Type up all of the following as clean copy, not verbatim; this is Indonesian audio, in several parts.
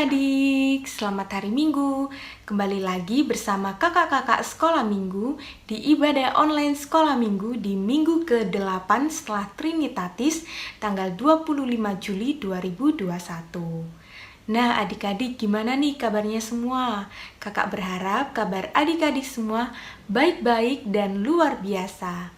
adik-adik, selamat hari Minggu. Kembali lagi bersama kakak-kakak sekolah minggu di ibadah online sekolah minggu di minggu ke-8 setelah Trinitatis tanggal 25 Juli 2021. Nah adik-adik gimana nih kabarnya semua? Kakak berharap kabar adik-adik semua baik-baik dan luar biasa.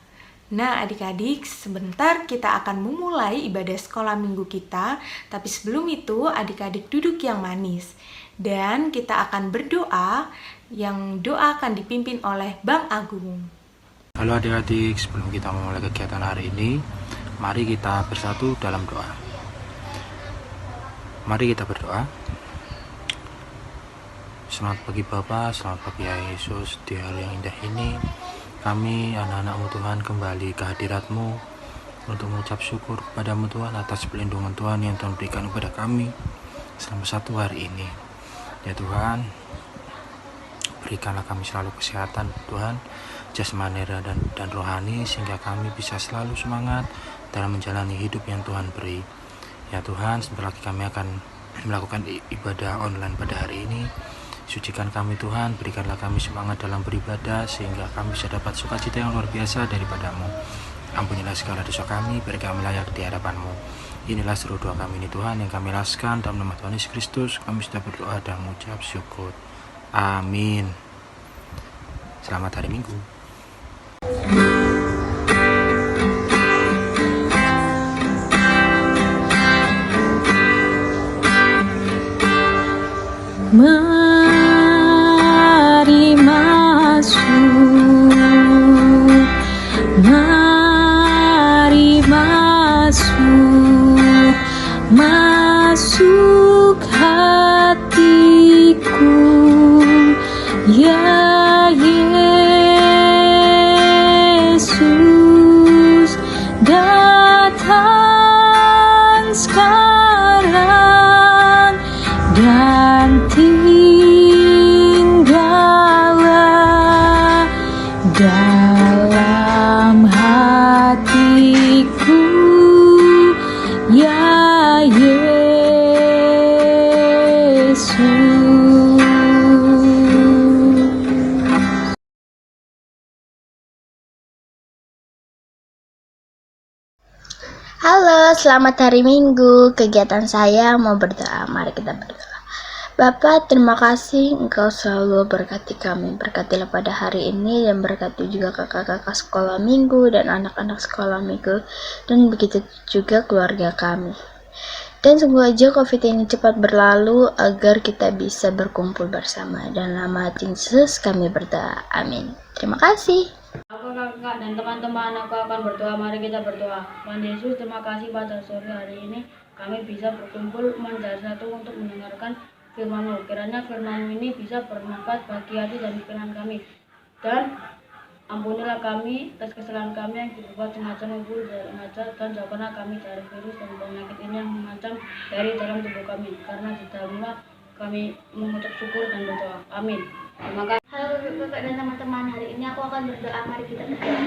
Nah adik-adik, sebentar kita akan memulai ibadah sekolah minggu kita. Tapi sebelum itu adik-adik duduk yang manis. Dan kita akan berdoa, yang doa akan dipimpin oleh Bang Agung. Halo adik-adik, sebelum kita memulai kegiatan hari ini, mari kita bersatu dalam doa. Mari kita berdoa. Selamat pagi Bapa, selamat pagi ya Yesus. Di hari yang indah ini, kami anak-anak-Mu Tuhan kembali ke hadirat-Mu untuk mengucap syukur padamu Tuhan atas perlindungan Tuhan yang Tuhan berikan kepada kami selama satu hari ini. Ya Tuhan, berikanlah kami selalu kesehatan Tuhan, jasmani dan rohani, sehingga kami bisa selalu semangat dalam menjalani hidup yang Tuhan beri. Ya Tuhan, sebentar lagi kami akan melakukan ibadah online pada hari ini. Sucikan kami Tuhan, berikanlah kami semangat dalam beribadah sehingga kami bisa dapat sukacita yang luar biasa daripada-Mu. Ampunilah segala dosa kami, beri kami layak di hadapan-Mu. Inilah seluruh doa kami ini Tuhan yang kami laskan dalam nama Tuhan Yesus Kristus. Kami sudah berdoa dan mengucap syukur. Amin. Selamat hari Minggu. Mari masuk, mari masuk, masuk hatiku, ya Yesus, datang sekarang dan tinggallah dalam hatiku, ya Yesus. Halo, selamat hari Minggu. Kegiatan saya mau berdoa. Mari kita berdoa. Bapa, terima kasih Engkau selalu berkati kami. Berkatilah pada hari ini dan berkati juga kakak-kakak sekolah minggu dan anak-anak sekolah minggu, dan begitu juga keluarga kami. Dan semoga aja COVID ini cepat berlalu agar kita bisa berkumpul bersama. Dan nama Yesus kami berdoa. Amin. Terima kasih. Aku, kakak, dan teman-teman aku akan berdoa. Mari kita berdoa. Tuhan Yesus, terima kasih pada sore hari ini kami bisa berkumpul menjadi satu untuk mendengarkan firman-Mu. Kiranya firman-Mu ini bisa bermanfaat bagi hati dan pikiran kami. Dan ampunilah kami atas kesalahan kami yang berbuat sengaja maupun tidak sengaja, dan jauhkanlah kami dari virus dan penyakit ini yang mengancam dari dalam tubuh kami. Karena di dalamnya kami mengucap syukur dan berdoa. Amin. Terima kasih. Halo kakak dan teman-teman, hari ini aku akan berdoa. Mari kita berdoa.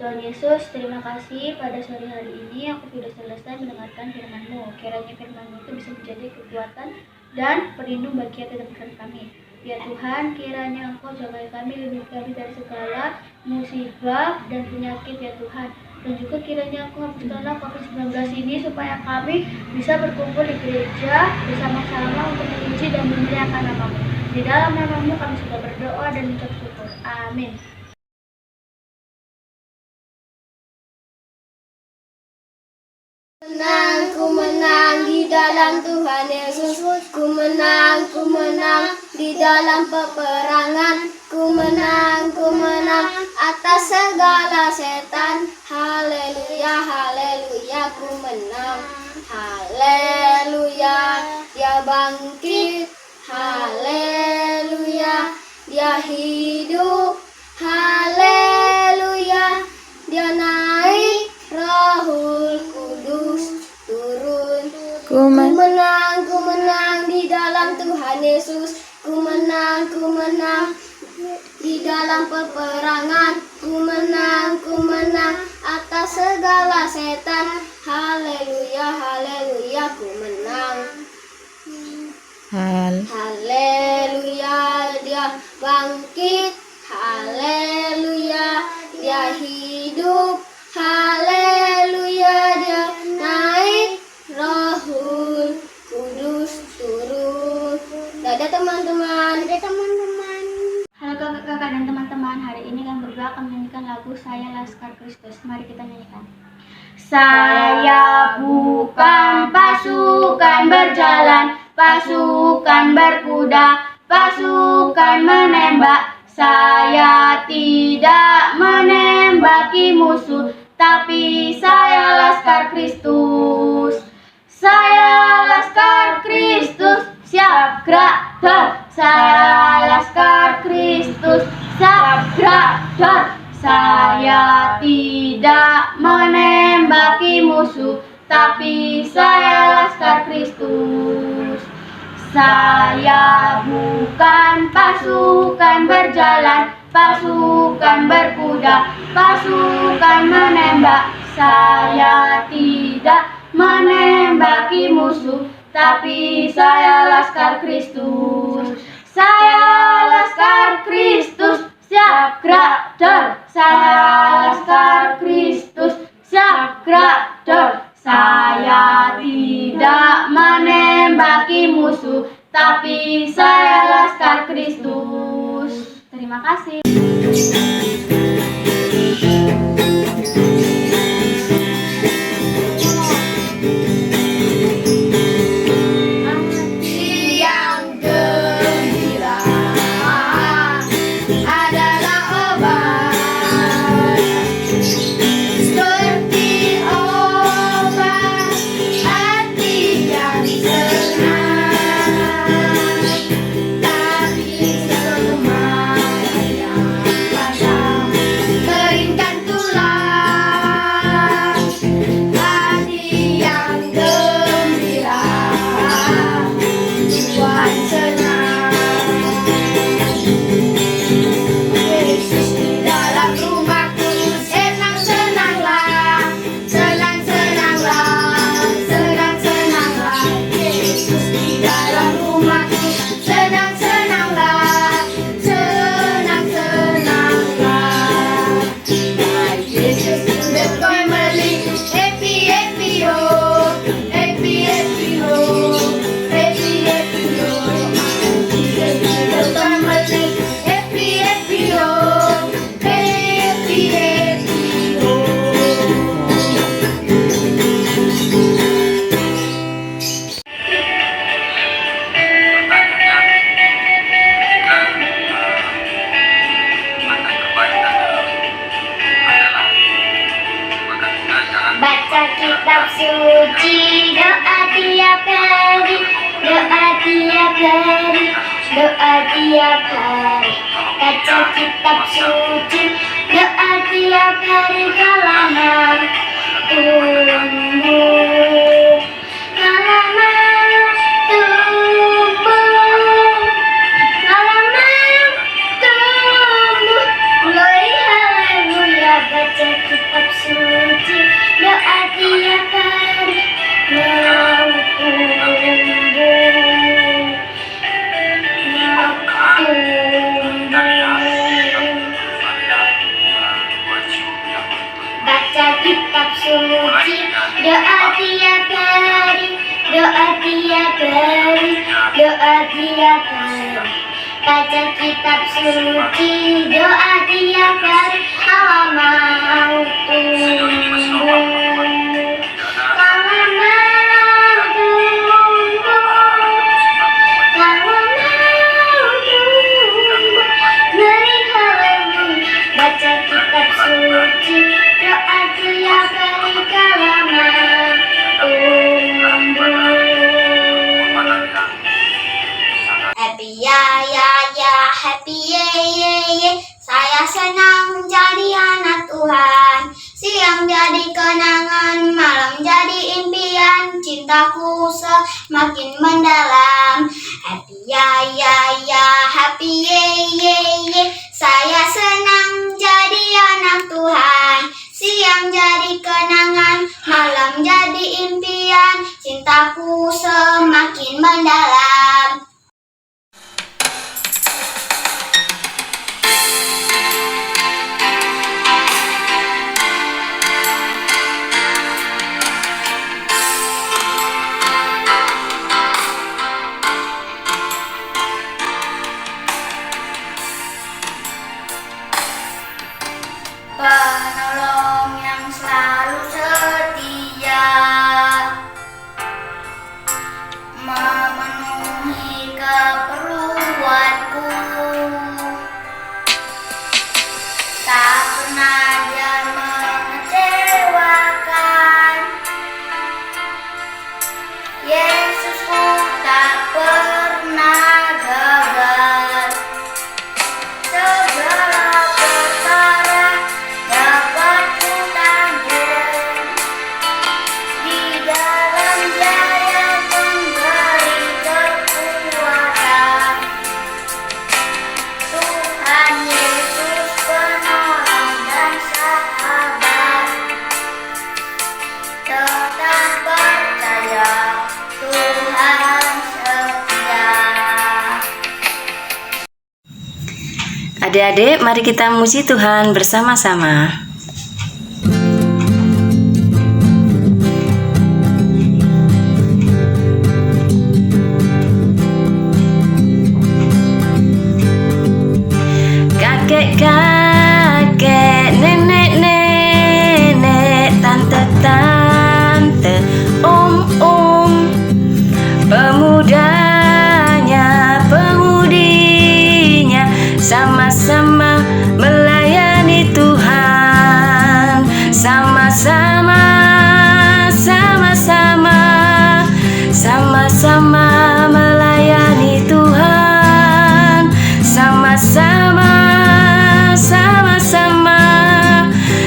Tuhan Yesus, terima kasih pada sore hari ini aku sudah selesai mendengarkan firman-Mu. Kiranya firman-Mu itu bisa menjadi kekuatan dan pelindung bagi hati dan pikiran kami. Ya Tuhan, kiranya Engkau jaga kami, lindungi kami dari segala musibah dan penyakit ya Tuhan. Dan juga kiranya Engkau hapuskanlah COVID-19 ini supaya kami bisa berkumpul di gereja bersama-sama untuk memuji dan memuliakan nama-Mu. Di dalam nama-Mu kami sudah berdoa dan mengucap syukur. Amin. Ku menang di dalam Tuhan Yesus. Ku menang di dalam peperangan. Ku menang atas segala setan. Haleluya, haleluya, ku menang. Haleluya, dia bangkit. Haleluya, dia hidup. Haleluya, dia naik. Rohul Kudus turun. Ku menang di dalam Tuhan Yesus. Ku menang di dalam peperangan. Ku menang atas segala setan. Haleluya, haleluya, ku menang. haleluya, dia bangkit, haleluya, dia hidup, haleluya, dia naik, Rohul Kudus turun. Dadah teman-teman. Dadah teman-teman. Halo kakak-kakak dan teman-teman, hari ini kami berdua akan menyanyikan lagu Saya Laskar Kristus. Mari kita nyanyikan. Saya bukan pasukan berjalan, pasukan berkuda, pasukan menembak. Saya tidak menembaki musuh, tapi saya Laskar Kristus. Saya Laskar Kristus, siap gerak dar. Saya Laskar Kristus, siap gerak dar. Saya tidak menembaki musuh, tapi saya Laskar Kristus. Saya bukan pasukan berjalan, pasukan berkuda, pasukan menembak. Saya tidak menembaki musuh, tapi saya Laskar Kristus. Saya Laskar Kristus, siap gerak dar. Saya Laskar Kristus, siap gerak dar. Saya tidak menembaki musuh, tapi saya Laskar Kristus. Terima kasih. Baca kitab suci, doa tiap hari, doa tiap hari, doa tiap hari. Baca kitab suci, doa tiap hari, halaman tumbuh, halaman tumbuh, halaman tumbuh. Glory haleluya, baca kitab suci, doa tiap hari, mau tumbuh, mau tumbuh. Baca kitab suci, doa tiap hari, doa tiap hari, doa tiap hari. Baca kitab suci, doa tiap hari, Allah mau tumbuh, Allah mau tumbuh, Allah mau tumbuh. Glory haleluya, baca kitab suci, doa tiap hari, Allah mau tumbuh. Happy ya ya ya, happy ye ye ye. Saya senang jadi anak Tuhan. Siang jadi kenangan, malam jadi impian. Cintaku semakin mendalam. Happy ya ya ya, happy ye ye ye. Saya senang jadi anak Tuhan. Siang jadi kenangan, malam jadi impian. Cintaku semakin mendalam. Adik-adik, mari kita muji Tuhan bersama-sama. Kakek-kakek, nenek-nenek, tante-tante, om-om, pemudanya, pemudinya, sama-sama melayani Tuhan. Sama-sama, sama-sama, sama-sama melayani Tuhan. Sama-sama, sama-sama,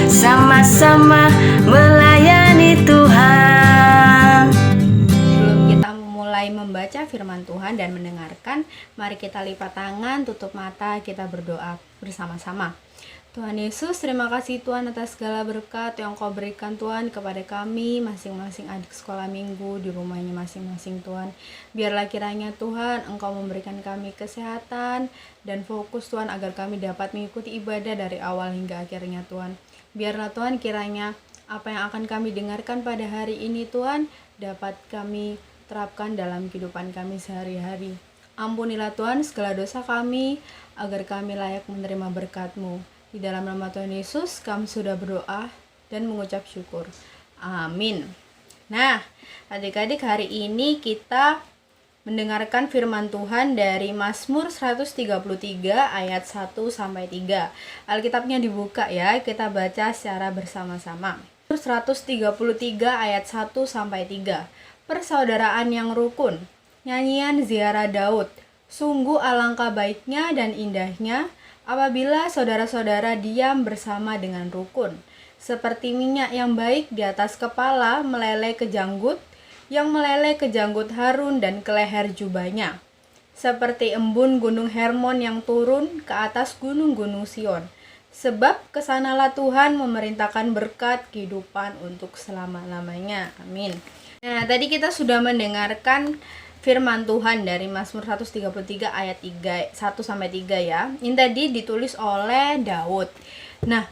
sama-sama melayani Tuhan. Sebelum kita mulai membaca firman Tuhan dan mendengarkan, mari kita lipat tangan, tutup mata, kita berdoa bersama-sama. Tuhan Yesus, terima kasih Tuhan atas segala berkat yang Kau berikan Tuhan kepada kami, masing-masing adik sekolah minggu di rumahnya masing-masing Tuhan. Biarlah kiranya Tuhan Engkau memberikan kami kesehatan dan fokus Tuhan agar kami dapat mengikuti ibadah dari awal hingga akhirnya Tuhan. Biarlah Tuhan kiranya apa yang akan kami dengarkan pada hari ini Tuhan dapat kami terapkan dalam kehidupan kami sehari-hari. Ampunilah Tuhan segala dosa kami agar kami layak menerima berkat-Mu. Di dalam nama Tuhan Yesus kami sudah berdoa dan mengucap syukur. Amin. Nah, adik-adik, hari ini kita mendengarkan firman Tuhan dari Mazmur 133 ayat 1-3. Alkitabnya dibuka ya, kita baca secara bersama-sama. 133 ayat 1-3. Persaudaraan yang rukun. Nyanyian ziarah Daud. Sungguh alangkah baiknya dan indahnya apabila saudara-saudara diam bersama dengan rukun, seperti minyak yang baik di atas kepala meleleh ke janggut, yang meleleh ke janggut Harun dan ke leher jubahnya, seperti embun gunung Hermon yang turun ke atas gunung-gunung Sion. Sebab kesanalah Tuhan memerintahkan berkat kehidupan untuk selama-lamanya. Amin. Nah, tadi kita sudah mendengarkan firman Tuhan dari Mazmur 133 ayat 1-3 ya. Ini tadi ditulis oleh Daud. Nah,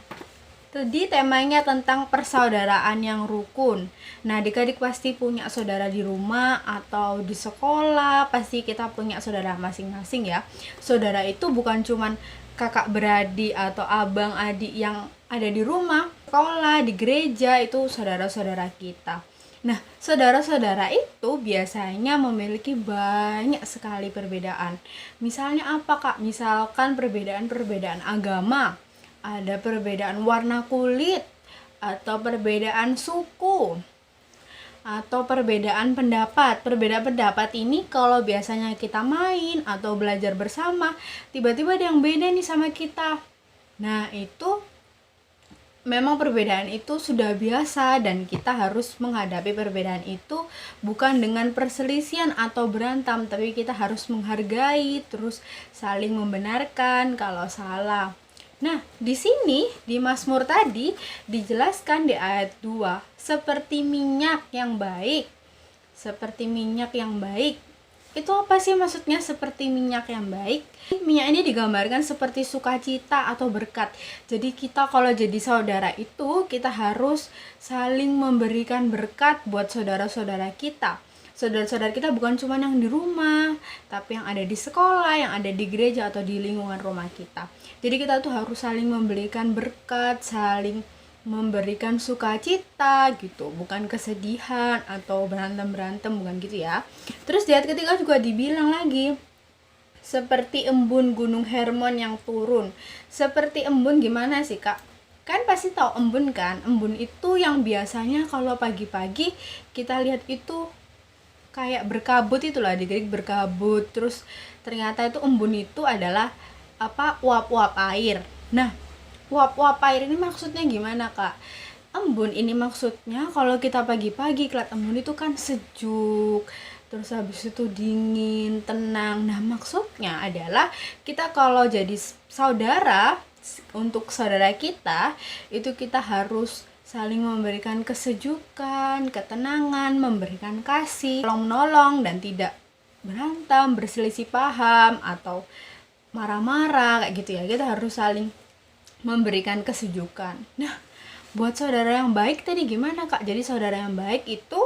tadi temanya tentang persaudaraan yang rukun. Nah, adik-adik pasti punya saudara di rumah atau di sekolah, pasti kita punya saudara masing-masing ya. Saudara itu bukan cuman kakak beradik atau abang adik yang ada di rumah, sekolah, di gereja, itu saudara-saudara kita. Nah, saudara-saudara itu biasanya memiliki banyak sekali perbedaan. Misalnya apa, Kak? Misalkan perbedaan-perbedaan agama, ada perbedaan warna kulit, atau perbedaan suku, atau perbedaan pendapat. Perbedaan pendapat ini kalau biasanya kita main atau belajar bersama, tiba-tiba ada yang beda nih sama kita. Nah, itu memang perbedaan itu sudah biasa dan kita harus menghadapi perbedaan itu bukan dengan perselisihan atau berantem, tapi kita harus menghargai, terus saling membenarkan kalau salah. Nah, di sini di Mazmur tadi dijelaskan di ayat 2, seperti minyak yang baik. Seperti minyak yang baik. Itu apa sih maksudnya seperti minyak yang baik? Minyak ini digambarkan seperti sukacita atau berkat. Jadi kita kalau jadi saudara itu, kita harus saling memberikan berkat buat saudara-saudara kita. Saudara-saudara kita bukan cuma yang di rumah, tapi yang ada di sekolah, yang ada di gereja atau di lingkungan rumah kita. Jadi kita tuh harus saling memberikan berkat, saling memberikan sukacita gitu, bukan kesedihan atau berantem-berantem, bukan gitu ya. Terus di ayat ketiga juga dibilang lagi, seperti embun gunung Hermon yang turun. Seperti embun gimana sih, Kak? Kan pasti tahu embun kan? Embun itu yang biasanya kalau pagi-pagi kita lihat itu kayak berkabut, itulah adik-adik, berkabut. Terus ternyata itu embun itu adalah uap-uap air. Nah, uap-uap air ini maksudnya gimana, Kak? Embun ini maksudnya kalau kita pagi-pagi kelihatan embun itu kan sejuk, terus habis itu dingin, tenang. Nah, maksudnya adalah kita kalau jadi saudara, untuk saudara kita, itu kita harus saling memberikan kesejukan, ketenangan, memberikan kasih, tolong-menolong, dan tidak berantem, berselisih paham, atau marah-marah kayak gitu ya. Kita harus saling memberikan kesejukan. Nah, buat saudara yang baik tadi gimana Kak? Jadi saudara yang baik itu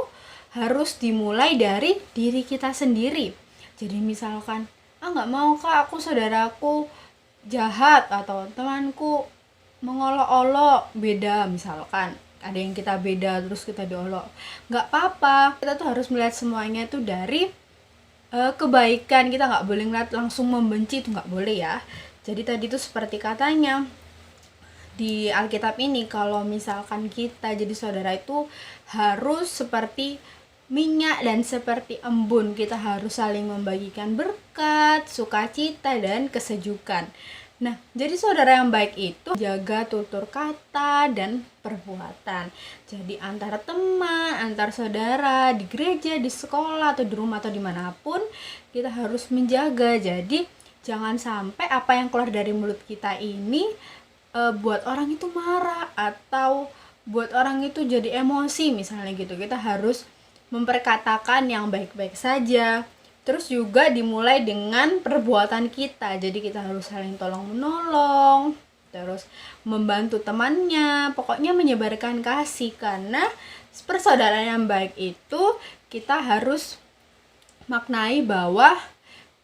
harus dimulai dari diri kita sendiri. Jadi misalkan, nggak mau Kak, aku saudaraku jahat atau temanku mengolok-olok, beda misalkan. Ada yang kita beda terus kita diolok. Nggak apa-apa, kita tuh harus melihat semuanya itu dari kebaikan. Kita nggak boleh ngeliat langsung membenci, itu nggak boleh ya. Jadi tadi tuh seperti katanya di Alkitab ini, kalau misalkan kita jadi saudara itu harus seperti minyak dan seperti embun. Kita harus saling membagikan berkat, sukacita, dan kesejukan. Nah, jadi saudara yang baik itu jaga tutur kata dan perbuatan. Jadi antara teman, antar saudara, di gereja, di sekolah, atau di rumah, atau dimanapun, kita harus menjaga. Jadi jangan sampai apa yang keluar dari mulut kita ini buat orang itu marah atau buat orang itu jadi emosi misalnya gitu. Kita harus memperkatakan yang baik-baik saja. Terus juga dimulai dengan perbuatan kita. Jadi kita harus saling tolong-menolong, terus membantu temannya, pokoknya menyebarkan kasih. Karena persaudaraan yang baik itu kita harus maknai bahwa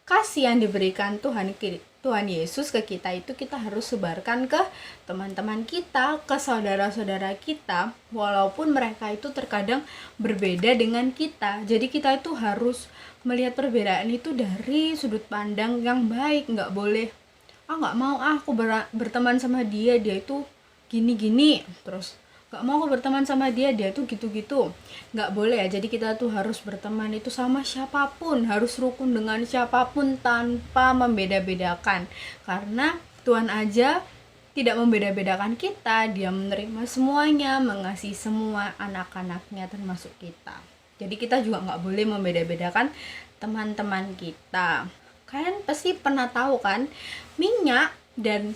kasih yang diberikan Tuhan Yesus ke kita itu kita harus sebarkan ke teman-teman kita, ke saudara-saudara kita, walaupun mereka itu terkadang berbeda dengan kita. Jadi kita itu harus melihat perbedaan itu dari sudut pandang yang baik. Nggak boleh, nggak mau aku berteman sama dia itu gini-gini, terus nggak mau aku berteman sama dia itu gitu-gitu. Nggak boleh ya. Jadi kita tuh harus berteman itu sama siapapun, harus rukun dengan siapapun tanpa membeda-bedakan. Karena Tuhan aja tidak membeda-bedakan kita, Dia menerima semuanya, mengasihi semua anak-anaknya termasuk kita. Jadi kita juga nggak boleh membeda-bedakan teman-teman kita. Kalian pasti pernah tahu kan, minyak dan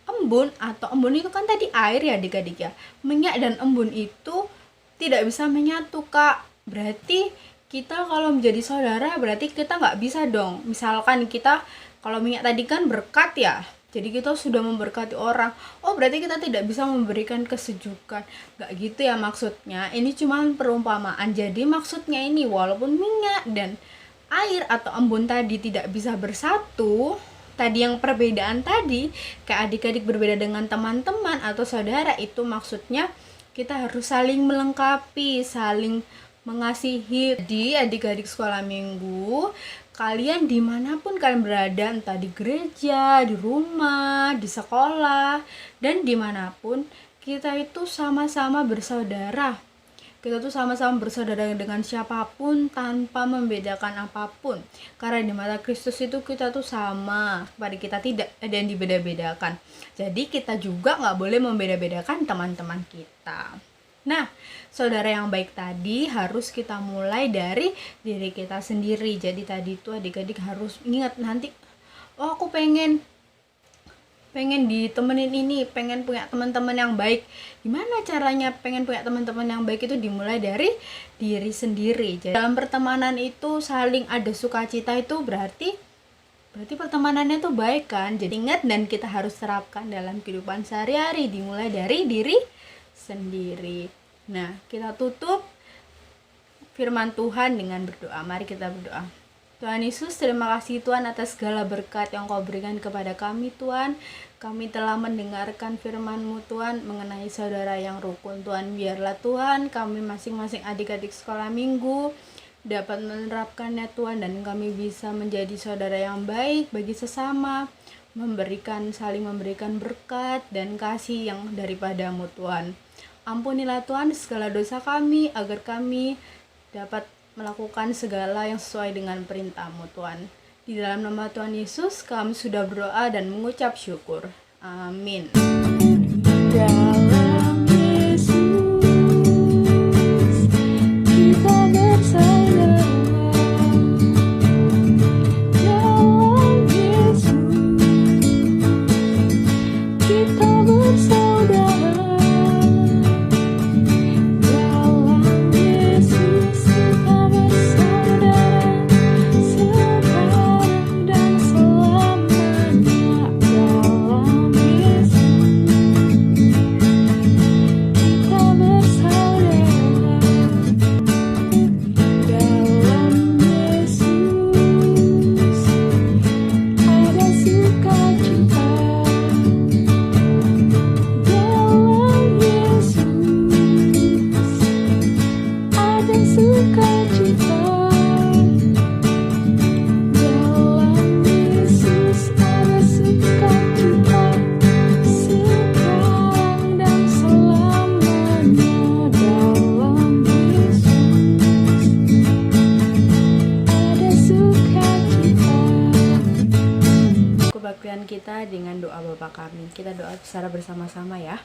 embun, atau embun itu kan tadi air ya adik-adik ya. Minyak dan embun itu tidak bisa menyatu Kak. Berarti kita kalau menjadi saudara berarti kita nggak bisa dong. Misalkan kita, kalau minyak tadi kan berkat ya, jadi kita sudah memberkati orang, berarti kita tidak bisa memberikan kesejukan. Gak gitu ya maksudnya, ini cuma perumpamaan. Jadi maksudnya ini, walaupun minyak dan air atau embun tadi tidak bisa bersatu, tadi yang perbedaan tadi, kayak adik-adik berbeda dengan teman-teman atau saudara, itu maksudnya kita harus saling melengkapi, saling mengasihi. Jadi adik-adik sekolah minggu, kalian dimanapun kalian berada, entah di gereja, di rumah, di sekolah, dan dimanapun, kita itu sama-sama bersaudara. Kita tuh sama-sama bersaudara dengan siapapun tanpa membedakan apapun. Karena di mata Kristus itu kita tuh sama, kepada kita tidak ada yang dibeda-bedakan. Jadi kita juga nggak boleh membeda-bedakan teman-teman kita. Nah, saudara yang baik tadi harus kita mulai dari diri kita sendiri. Jadi tadi tuh adik-adik harus ingat nanti, aku pengen ditemenin ini, pengen punya teman-teman yang baik. Gimana caranya pengen punya teman-teman yang baik? Itu dimulai dari diri sendiri. Jadi dalam pertemanan itu saling ada sukacita, itu berarti pertemanannya tuh baik kan. Jadi ingat, dan kita harus terapkan dalam kehidupan sehari-hari, dimulai dari diri sendiri. Nah, kita tutup firman Tuhan dengan berdoa. Mari kita berdoa. Tuhan Yesus, terima kasih Tuhan atas segala berkat yang Kau berikan kepada kami Tuhan. Kami telah mendengarkan firman-Mu Tuhan mengenai saudara yang rukun Tuhan. Biarlah Tuhan kami masing-masing adik-adik sekolah minggu dapat menerapkannya Tuhan, dan kami bisa menjadi saudara yang baik bagi sesama, saling memberikan berkat dan kasih yang daripada-Mu Tuhan. Ampunilah Tuhan segala dosa kami, agar kami dapat melakukan segala yang sesuai dengan perintah-Mu Tuhan. Di dalam nama Tuhan Yesus kami sudah berdoa dan mengucap syukur. Amin. Dalam Yesus kita bersaudara. Dalam Yesus kita bersaudara. Dalam Yesus kita bersaudara sekarang dan selamanya. ada sukacita. Dalam Yesus ada sukacita, sekarang dan selamanya. Dalam Yesus ada sukacita. Kebaktian kita dengan doa Bapa kami. Kita doa secara bersama-sama ya.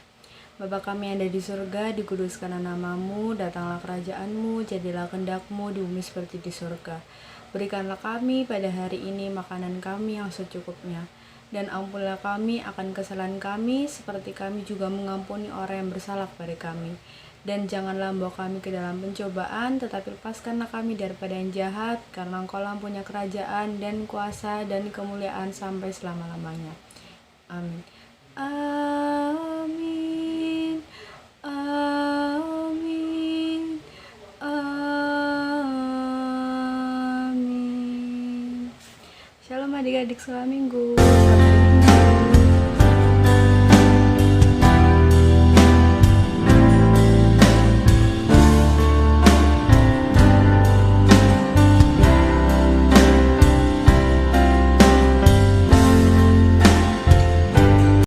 Bapa kami yang ada di surga, dikuduskanlah namamu, datanglah kerajaanmu, jadilah kehendak-mu di bumi seperti di surga. Berikanlah kami pada hari ini makanan kami yang secukupnya. Dan ampunilah kami akan kesalahan kami, seperti kami juga mengampuni orang yang bersalah kepada kami. Dan janganlah membawa kami ke dalam pencobaan, tetapi lepaskanlah kami daripada yang jahat, karena Engkau-lah punya kerajaan dan kuasa dan kemuliaan sampai selama-lamanya. Amin. Amin. Amin. Amin. Shalom adik-adik sekolah minggu. Selamat hari Minggu.